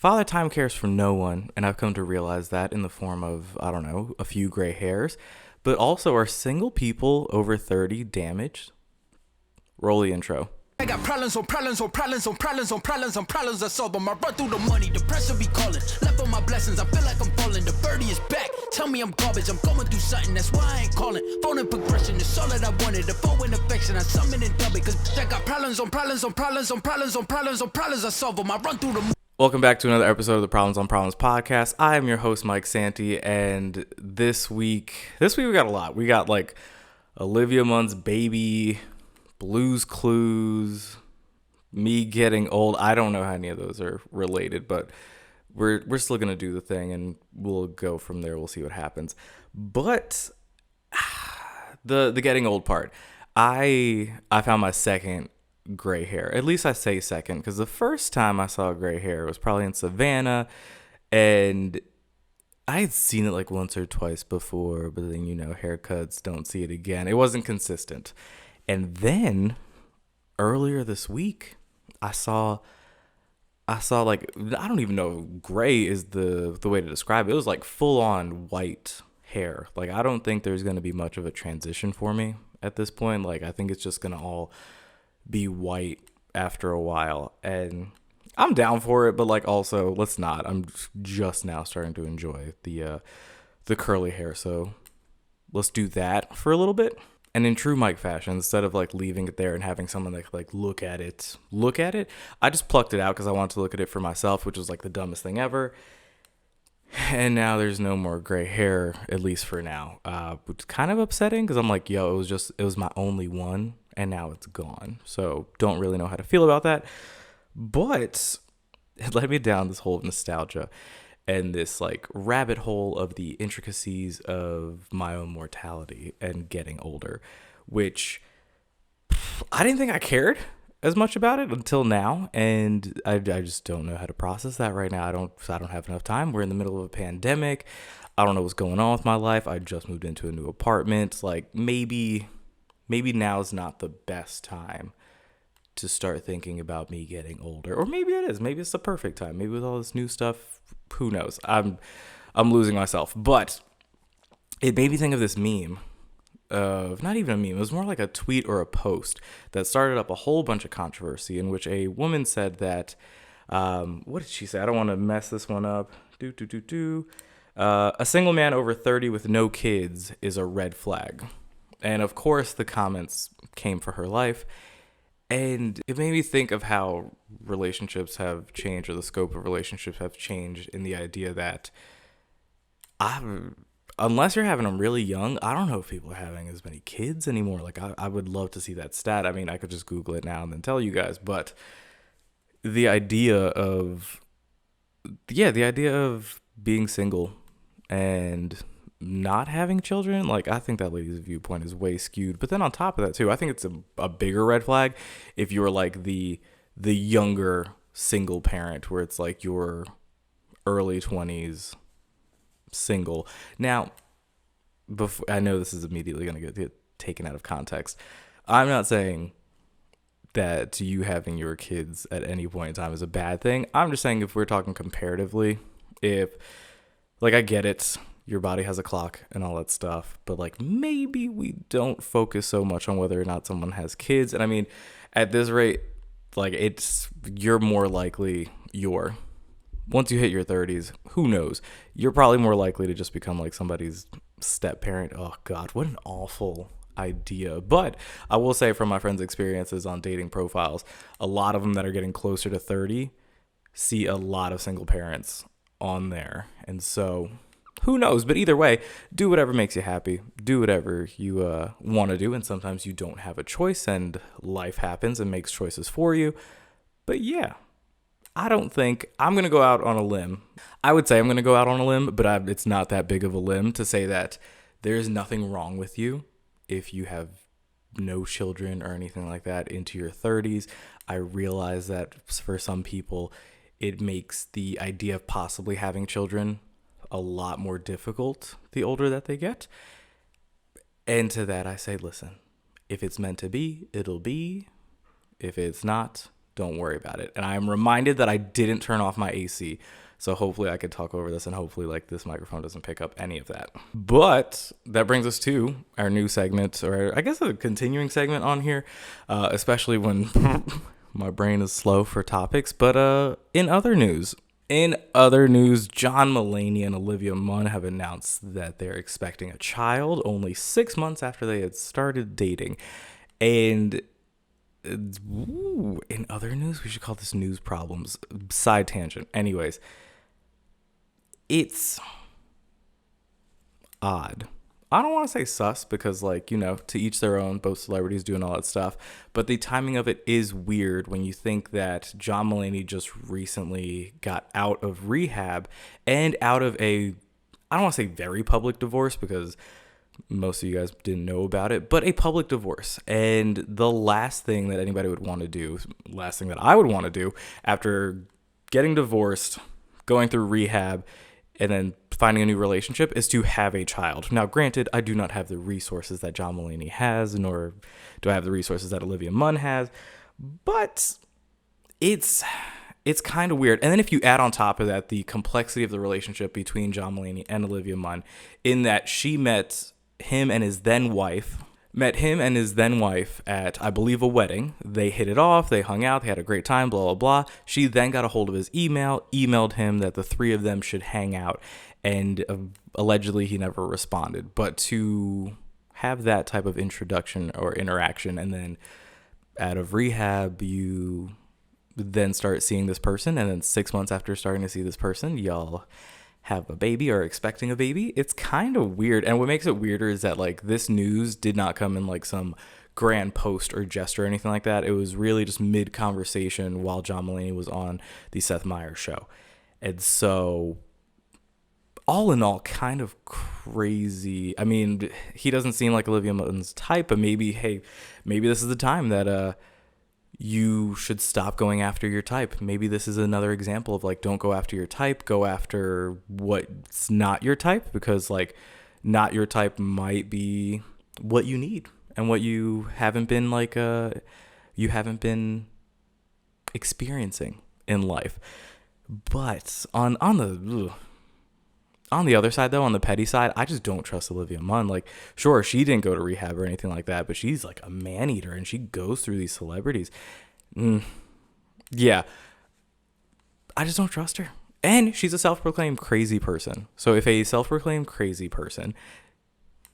Father Time cares for no one, and I've come to realize that in the form of, I don't know, a few gray hairs. But also, are single people over 30 damaged? Roll the intro. I got problems on problems on problems on problems on problems on problems I solve them. I run through the money, the pressure be calling. Left on my blessings, I feel like I'm falling. The birdie is back, tell me I'm garbage. I'm going through something, that's why I ain't calling. Phone and progression is all that I wanted. The phone and affection, I summon and dub it. Cause I got problems on problems on problems on problems on problems on problems I solve them. I run through the Welcome back to another episode of the Problems on Problems podcast. I am your host, Mike Santi, and this week we got a lot. We got like Olivia Munn's baby, Blue's Clues, me getting old. I don't know how any of those are related, but we're still gonna do the thing, and we'll go from there. We'll see what happens. But the getting old part, I found my second gray hair. At least I say second, because the first time I saw gray hair was probably in Savannah, and I had seen it like once or twice before, but then, haircuts, don't see it again. It wasn't consistent. And then earlier this week, I saw like, I don't even know if gray is the way to describe it. It was like full on white hair. Like, I don't think there's going to be much of a transition for me at this point. Like, I think it's just going to all be white after a while, and I'm down for it, but like, also, let's not. I'm just now starting to enjoy the curly hair, so let's do that for a little bit. And in true Mike fashion, instead of like leaving it there and having someone like look at it, I just plucked it out because I wanted to look at it for myself, which was like the dumbest thing ever. And now there's no more gray hair, at least for now, which is kind of upsetting because I'm like, it was my only one, and now it's gone. So don't really know how to feel about that. But it led me down this whole nostalgia and this like rabbit hole of the intricacies of my own mortality and getting older, which I didn't think I cared as much about it until now, and I just don't know how to process that right now. I don't have enough time. We're in the middle of a pandemic. I don't know what's going on with my life. I just moved into a new apartment. Like, maybe now's not the best time to start thinking about me getting older, or maybe it is. Maybe it's the perfect time. Maybe with all this new stuff, who knows? I'm losing myself, but it made me think of this meme. Not even a meme, it was more like a tweet or a post that started up a whole bunch of controversy, in which a woman said that, what did she say? I don't want to mess this one up. A single man over 30 with no kids is a red flag. And of course, the comments came for her life. And it made me think of how relationships have changed, or the scope of relationships have changed, in the idea that unless you're having them really young, I don't know if people are having as many kids anymore. Like, I would love to see that stat. I mean, I could just Google it now and then tell you guys. But the idea of being single and not having children, like, I think that lady's viewpoint is way skewed. But then on top of that too, I think it's a bigger red flag if you're like the younger single parent, where it's like your early 20s single. Now, before, I know this is immediately going to get taken out of context. I'm not saying that you having your kids at any point in time is a bad thing. I'm just saying, if we're talking comparatively, if, like, I get it, your body has a clock and all that stuff, but like, maybe we don't focus so much on whether or not someone has kids. And I mean, at this rate, like, you're more likely once you hit your 30s, who knows? You're probably more likely to just become like somebody's step parent. Oh God, what an awful idea. But I will say, from my friends' experiences on dating profiles, a lot of them that are getting closer to 30 see a lot of single parents on there. And so, who knows? But either way, do whatever makes you happy. Do whatever you want to do. And sometimes you don't have a choice, and life happens and makes choices for you. But yeah, I don't think I'm going to go out on a limb. I would say I'm going to go out on a limb, but it's not that big of a limb to say that there's nothing wrong with you if you have no children or anything like that into your 30s. I realize that for some people, it makes the idea of possibly having children a lot more difficult the older that they get. And to that I say, listen, if it's meant to be, it'll be. If it's not, don't worry about it. And I'm reminded that I didn't turn off my AC. So hopefully I could talk over this, and hopefully like this microphone doesn't pick up any of that. But that brings us to our new segment, or I guess a continuing segment on here, especially when my brain is slow for topics. But in other news, John Mulaney and Olivia Munn have announced that they're expecting a child only 6 months after they had started dating. And in other news, we should call this news problems. Side tangent. Anyways, it's odd. I don't want to say sus because, like, you know, to each their own, both celebrities doing all that stuff. But the timing of it is weird when you think that John Mulaney just recently got out of rehab and out of I don't want to say very public divorce because most of you guys didn't know about it, but a public divorce. And the last thing that anybody would want to do, last thing that I would want to do after getting divorced, going through rehab, and then finding a new relationship is to have a child. Now, granted, I do not have the resources that John Mulaney has, nor do I have the resources that Olivia Munn has, but it's kind of weird. And then if you add on top of that the complexity of the relationship between John Mulaney and Olivia Munn, in that she met him and his then wife at, I believe, a wedding. They hit it off. They hung out. They had a great time, blah, blah, blah. She then got a hold of his emailed him that the three of them should hang out. And allegedly, he never responded. But to have that type of introduction or interaction, and then out of rehab, you then start seeing this person. And then 6 months after starting to see this person, y'all have a baby or expecting a baby. It's kind of weird. And what makes it weirder is that, like, this news did not come in like some grand post or gesture or anything like that. It was really just mid conversation while John Mulaney was on the Seth Meyers show. And so all in all, kind of crazy. I mean, he doesn't seem like Olivia Munn's type, but maybe this is the time that you should stop going after your type. Maybe this is another example of, like, don't go after your type, go after what's not your type, because, like, not your type might be what you need and what you haven't been, like, you haven't been experiencing in life. But on the other side, though, on the petty side, I just don't trust Olivia Munn. Like, sure, she didn't go to rehab or anything like that, but she's like a man-eater, and she goes through these celebrities. Yeah. I just don't trust her. And she's a self-proclaimed crazy person. So if a self-proclaimed crazy person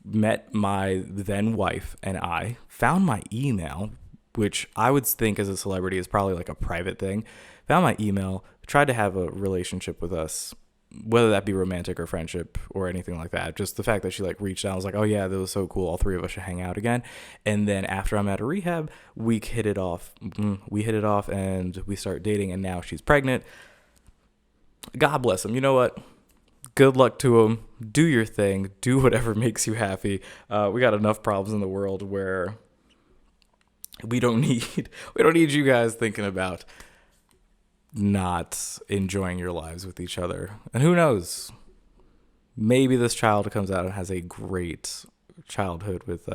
met my then wife and I, found my email, which I would think as a celebrity is probably like a private thing, found my email, tried to have a relationship with us, whether that be romantic or friendship or anything like that. Just the fact that she, like, reached out, I was like, oh yeah, that was so cool. All three of us should hang out again. And then after I'm out of rehab, we hit it off and we start dating, and now she's pregnant. God bless him. You know what? Good luck to him. Do your thing. Do whatever makes you happy. We got enough problems in the world where we don't need you guys thinking about not enjoying your lives with each other. And who knows, maybe this child comes out and has a great childhood with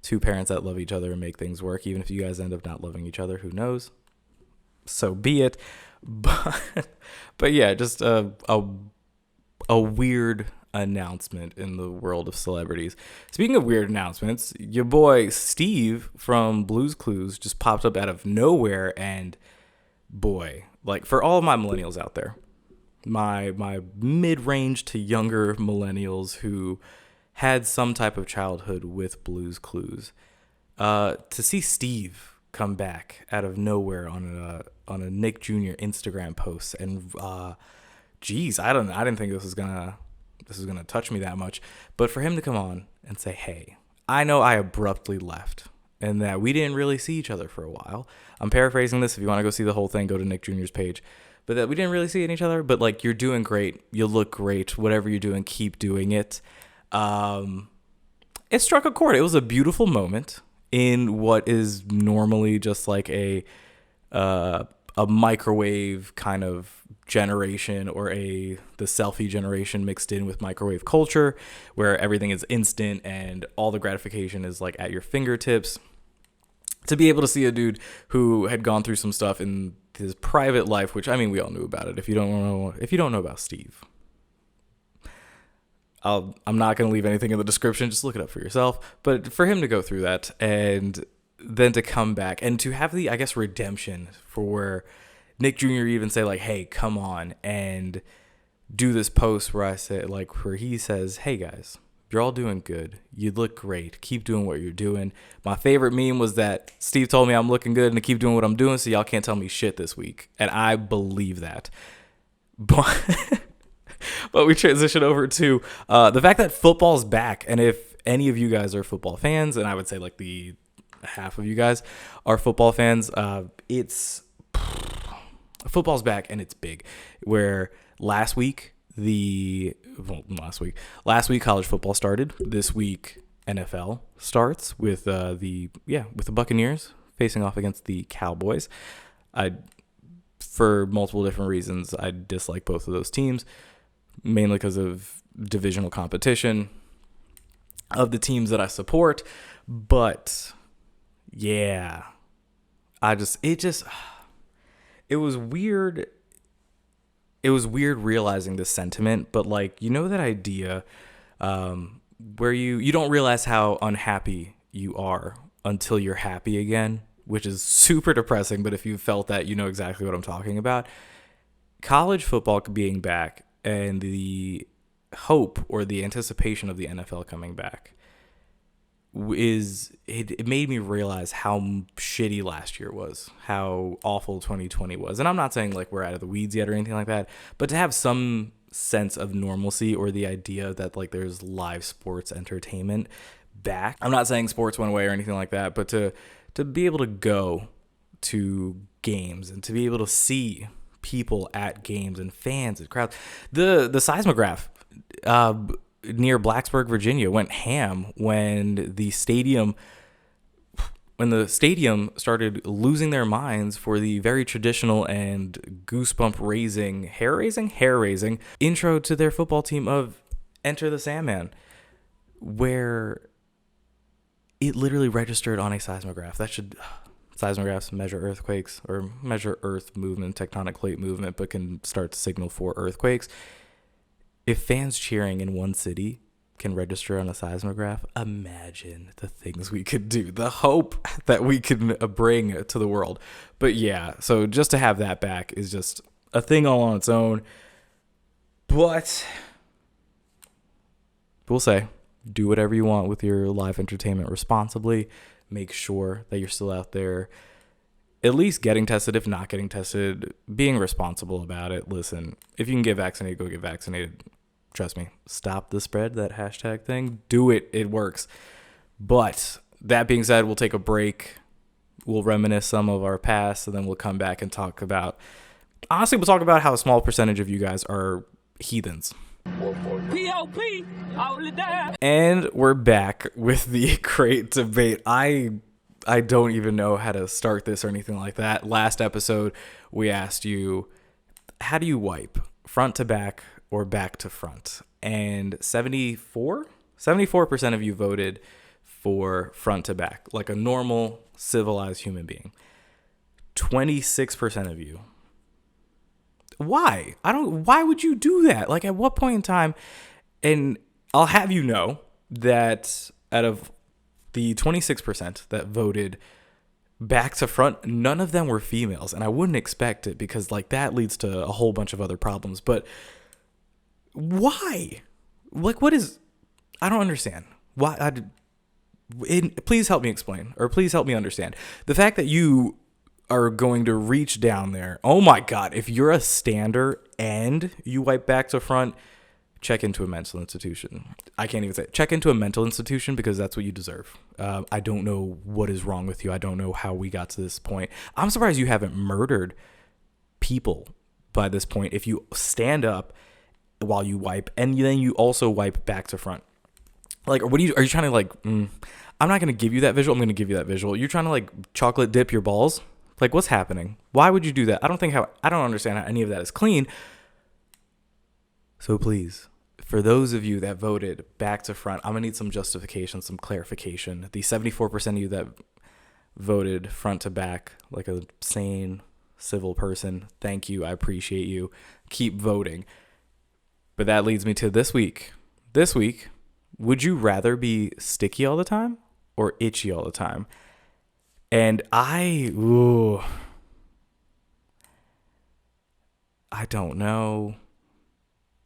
two parents that love each other and make things work. Even if you guys end up not loving each other, who knows? So be it. But yeah, just a weird announcement in the world of celebrities. Speaking of weird announcements, your boy Steve from Blue's Clues just popped up out of nowhere, and boy, like, for all of my millennials out there, my mid-range to younger millennials who had some type of childhood with Blue's Clues, to see Steve come back out of nowhere on a Nick Jr. Instagram post, and geez, I didn't think this was gonna touch me that much, but for him to come on and say, hey, I know I abruptly left and that we didn't really see each other for a while. I'm paraphrasing this. If you want to go see the whole thing, go to Nick Jr.'s page. But that we didn't really see each other, but, like, you're doing great. You look great. Whatever you're doing, keep doing it. It struck a chord. It was a beautiful moment in what is normally just like a microwave kind of generation, or the selfie generation mixed in with microwave culture, where everything is instant and all the gratification is, like, at your fingertips. to be able to see a dude who had gone through some stuff in his private life, which I mean, we all knew about it. If you don't know about Steve, I'm not going to leave anything in the description. Just look it up for yourself. But for him to go through that and then to come back and to have the, I guess, redemption for where Nick Jr. even say like, hey, come on and do this post where I say like, where he says, hey guys, you're all doing good. You look great. Keep doing what you're doing. My favorite meme was that Steve told me I'm looking good and to keep doing what I'm doing, so y'all can't tell me shit this week. And I believe that. But we transition over to the fact that football's back. And if any of you guys are football fans, and I would say like the half of you guys are football fans, football's back and it's big. Where last week college football started. This week NFL starts with the Buccaneers facing off against the Cowboys. For multiple different reasons, I dislike both of those teams, mainly because of divisional competition of the teams that I support. But yeah, it was weird. It was weird realizing this sentiment, but like, you know, that idea where you don't realize how unhappy you are until you're happy again, which is super depressing. But if you felt that, you know exactly what I'm talking about. College football being back and the hope or the anticipation of the NFL coming back it made me realize how shitty last year was, how awful 2020 was. And I'm not saying like we're out of the weeds yet or anything like that, but to have some sense of normalcy or the idea that like there's live sports entertainment back. I'm not saying sports went away or anything like that, but to be able to go to games and to be able to see people at games and fans and crowds. The seismograph near Blacksburg, Virginia went ham when the stadium started losing their minds for the very traditional and hair-raising intro to their football team of Enter the Sandman, where it literally registered on a seismograph. Seismographs measure earthquakes or measure earth movement, tectonic plate movement, but can start to signal for earthquakes. If fans cheering in one city can register on a seismograph, imagine the things we could do, the hope that we can bring to the world. But yeah, so just to have that back is just a thing all on its own. But we'll say, do whatever you want with your live entertainment responsibly. Make sure that you're still out there, at least getting tested, if not getting tested, being responsible about it. Listen, if you can get vaccinated, go get vaccinated. Trust me, stop the spread, that hashtag thing. Do it. It works. But that being said, we'll take a break. We'll reminisce some of our past, and then we'll come back and talk about, honestly, we'll talk about how a small percentage of you guys are heathens. P.O.P. And we're back with the great debate. I don't even know how to start this or anything like that. Last episode, we asked you, how do you wipe? Front to back or back to front? And 74% of you voted for front to back, like a normal, civilized human being. 26% of you. Why? Why would you do that? Like, at what point in time? And I'll have you know that out of the 26% that voted back to front, none of them were females. And I wouldn't expect it, because like that leads to a whole bunch of other problems. But why? Like, what is, I don't understand. Why? Please help me explain, or please help me understand. The fact that you are going to reach down there. Oh my God. If you're a stander and you wipe back to front, check into a mental institution. I can't even say it. Check into a mental institution, because that's what you deserve. I don't know what is wrong with you. I don't know how we got to this point. I'm surprised you haven't murdered people by this point. If you stand up while you wipe, and then you also wipe back to front. Like, are you trying to like, I'm not going to give you that visual. I'm going to give you that visual. You're trying to like chocolate dip your balls. Like, what's happening? Why would you do that? I don't understand how any of that is clean. So please, for those of you that voted back to front, I'm going to need some justification, some clarification. The 74% of you that voted front to back like a sane, civil person. Thank you. I appreciate you. Keep voting. But that leads me to this week. This week, would you rather be sticky all the time or itchy all the time? And I don't know.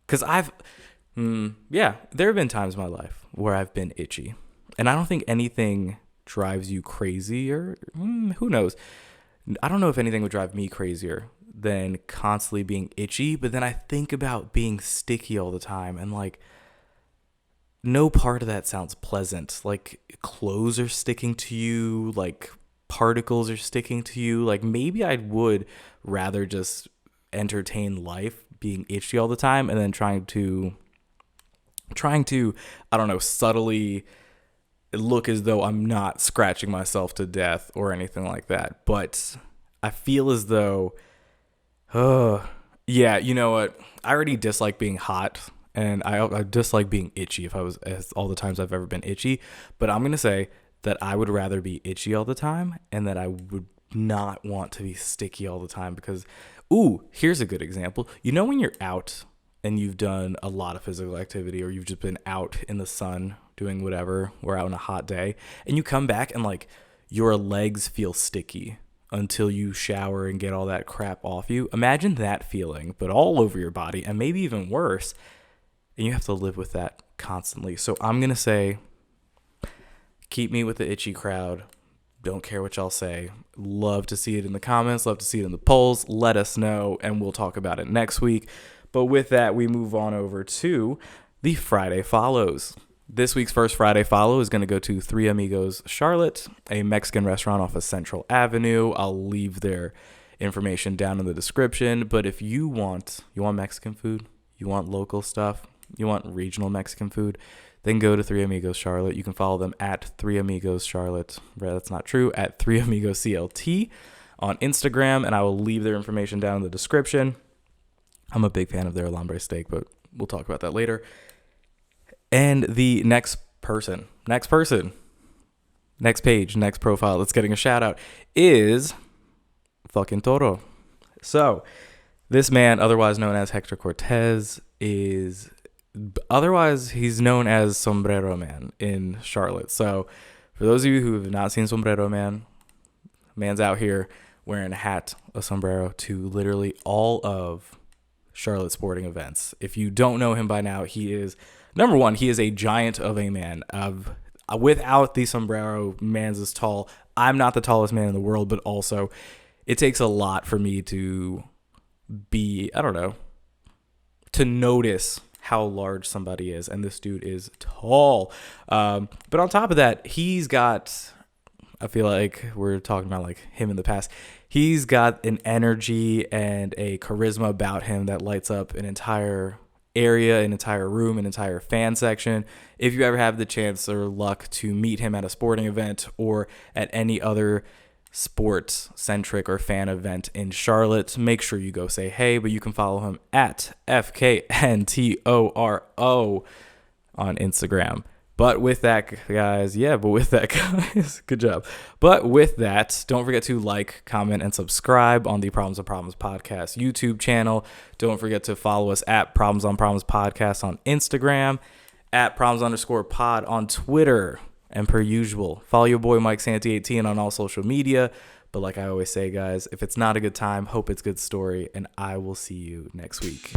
Because there have been times in my life where I've been itchy. And I don't think anything drives you crazy, or who knows? I don't know if anything would drive me crazier than constantly being itchy. But then I think about being sticky all the time, and like, no part of that sounds pleasant. Like, clothes are sticking to you, like particles are sticking to you. Like, maybe I would rather just entertain life being itchy all the time and then trying to I don't know, subtly look as though I'm not scratching myself to death or anything like that. But I feel as though yeah, you know what, I already dislike being hot, and I dislike being itchy if I was, as all the times I've ever been itchy. But I'm gonna say that I would rather be itchy all the time, and that I would not want to be sticky all the time. Because here's a good example. You know, when you're out and you've done a lot of physical activity, or you've just been out in the sun doing whatever, we're out on a hot day, and you come back and like your legs feel sticky until you shower and get all that crap off you. Imagine that feeling, but all over your body, and maybe even worse, and you have to live with that constantly. So I'm going to say, keep me with the itchy crowd. Don't care what y'all say. Love to see it in the comments. Love to see it in the polls. Let us know, and we'll talk about it next week. But with that, we move on over to the Friday Follows. This week's first Friday Follow is going to go to Three Amigos Charlotte, a Mexican restaurant off of Central Avenue. I'll leave their information down in the description. But if you want Mexican food, you want local stuff, you want regional Mexican food, then go to Three Amigos Charlotte. You can follow them at Three Amigos Charlotte. That's not true. At Three Amigos CLT on Instagram, and I will leave their information down in the description. I'm a big fan of their alambre steak, but we'll talk about that later. And the next page, next profile that's getting a shout out is FKNToro. So this man, otherwise known as Hector Cortez, he's known as Sombrero Man in Charlotte. So for those of you who have not seen Sombrero Man, man's out here wearing a hat, a sombrero, to literally all of Charlotte sporting events. If you don't know him by now, he is, number one, he is a giant of a man. Without the sombrero, man's as tall. I'm not the tallest man in the world, but also it takes a lot for me to be, to notice how large somebody is. And this dude is tall. But on top of that, he's got, I feel like we're talking about like him in the past, he's got an energy and a charisma about him that lights up an entire area, an entire room, an entire fan section. If you ever have the chance or luck to meet him at a sporting event or at any other sports centric or fan event in Charlotte, make sure you go say hey. But you can follow him at FKNToro on Instagram. But with that, guys, good job. But with that, don't forget to like, comment, and subscribe on the Problems on Problems Podcast YouTube channel. Don't forget to follow us at Problems on Problems Podcast on Instagram, at Problems_pod on Twitter. And per usual, follow your boy Mike Santy 18 on all social media. But like I always say, guys, if it's not a good time, hope it's a good story. And I will see you next week.